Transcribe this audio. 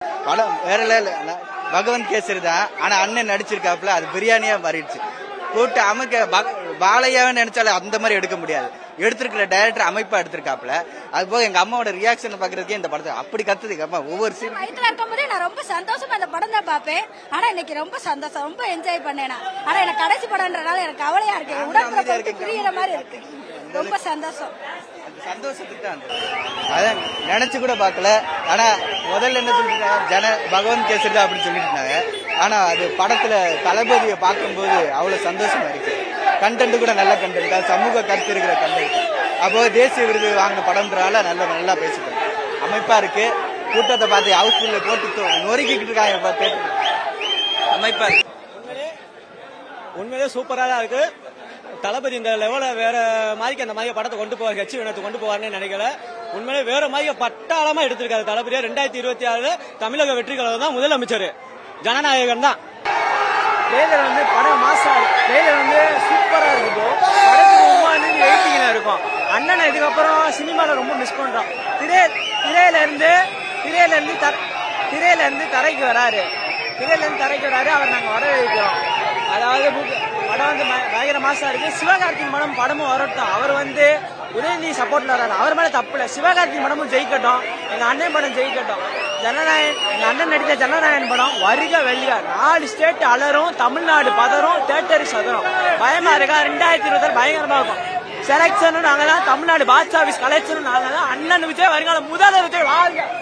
படம் வேற level. பகவந்த் கேசரி தான். ஆனா அண்ணன் நடிச்சிருக்காப்புல அது பிரியாணியா மாறிடுச்சு. போட்டு அமைக்க பாலையாவே நினைச்சாலும் அந்த மாதிரி எடுக்க முடியாது. எடுத்திருக்கிற டைரக்டர் அமைப்பா எடுத்திருக்காப்புல. அது போக எங்க அம்மாவோட ரியாக்ஷன் பாக்குறதுக்கே இந்த படத்தை அப்படி கத்துது எங்க அம்மா ஒவ்வொரு சீன். வயிற்றுல இருக்கும்போதே நான் ரொம்ப சந்தோஷமா இந்த படம் தான் பாப்பேன். ஆனா இன்னைக்கு ரொம்ப சந்தோஷம், ரொம்ப என்ஜாய் பண்ணேன். ஆனா எனக்கு கடைசி படம்ன்றனால எனக்கு கவலையா இருக்கு. உடம்புல புரியுற மாதிரி இருக்கு. ரொம்ப சந்தோஷம். சந்தோஷத்துக்கு தான் அதான் நினைச்சு கூட பார்க்கல. ஆனா முதல்ல என்ன சொல்லிட்டு பகவந்த் கேசரி தான் அப்படின்னு சொல்லிட்டு இருந்தாங்க. ஆனா அது படத்துல தளபதியை பார்க்கும்போது அவ்வளவு சந்தோஷமா இருக்கு. கண்டென்ட் கூட நல்ல கண்டென்ட், சமூக கருத்து இருக்கிற கண்டென்ட். அப்போ தேசிய விருது வாங்கின படம்ன்றனால நல்லா பேசிட்டோம். அமைப்பா இருக்கு. கூட்டத்தை பார்த்து ஹவுஸ்ஃபுல்ல போட்டு நொறுக்கிட்டு இருக்காங்க. அமைப்பா இருக்கு. உண்மையிலே சூப்பரா தான் இருக்கு. தளபதி இந்த லெவல வேற மாதிரி அந்த மாதிரி படத்தை கொண்டு போவார், கட்சி வினத்தை கொண்டு போவார்னு நினைக்கல. உண்மையிலே வேற மாதிரி பட்டாளமா எடுத்திருக்காரு தளபதியா. 2026 தமிழக வெற்றி கழகம் தான் முதலமைச்சர், ஜனநாயகன் தான். ட்ரெய்லர் வந்து படம் மாசா இருக்கு. ட்ரெய்லர் வந்து சூப்பரா இருக்கும். படத்துக்கு உருவானது எயிட்டிங்ல இருக்கும். அண்ணனை இதுக்கப்புறம் சினிமால ரொம்ப மிஸ் பண்றோம். திரையில இருந்து தரைக்கு வராரு. அவர் நாங்க வரவேற்கிறோம். அதாவது படம் வந்து பயங்கர மாசா இருக்கு. சிவகார்த்திகேயன் படமும் வரட்டும். அவர் வந்து உதயநிதி சப்போர்ட்ல வராரு. அவர் மேல தப்பு இல்ல. சிவகார்த்திகேயன் படமும் ஜெயிக்கட்டும். எங்க அண்ணன் படம் ஜெயிக்கட்டும். எங்க அண்ணன் நடித்த ஜனநாயகன் படம் வருக வெல்க. 4 ஸ்டேட் அலரும், தமிழ்நாடு பதறும், தேட்டர் சதரும். பயமா இருக்கா? 2026 பயங்கரமா இருக்கும். செலக்ஷனும் நாங்க தான், தமிழ்நாடு பாக்ஸ் ஆபீஸ் கலெக்ஷனும் நாங்க தான். அண்ணன் விஜய் வருங்கால முதல் விஜய் வாழ்க.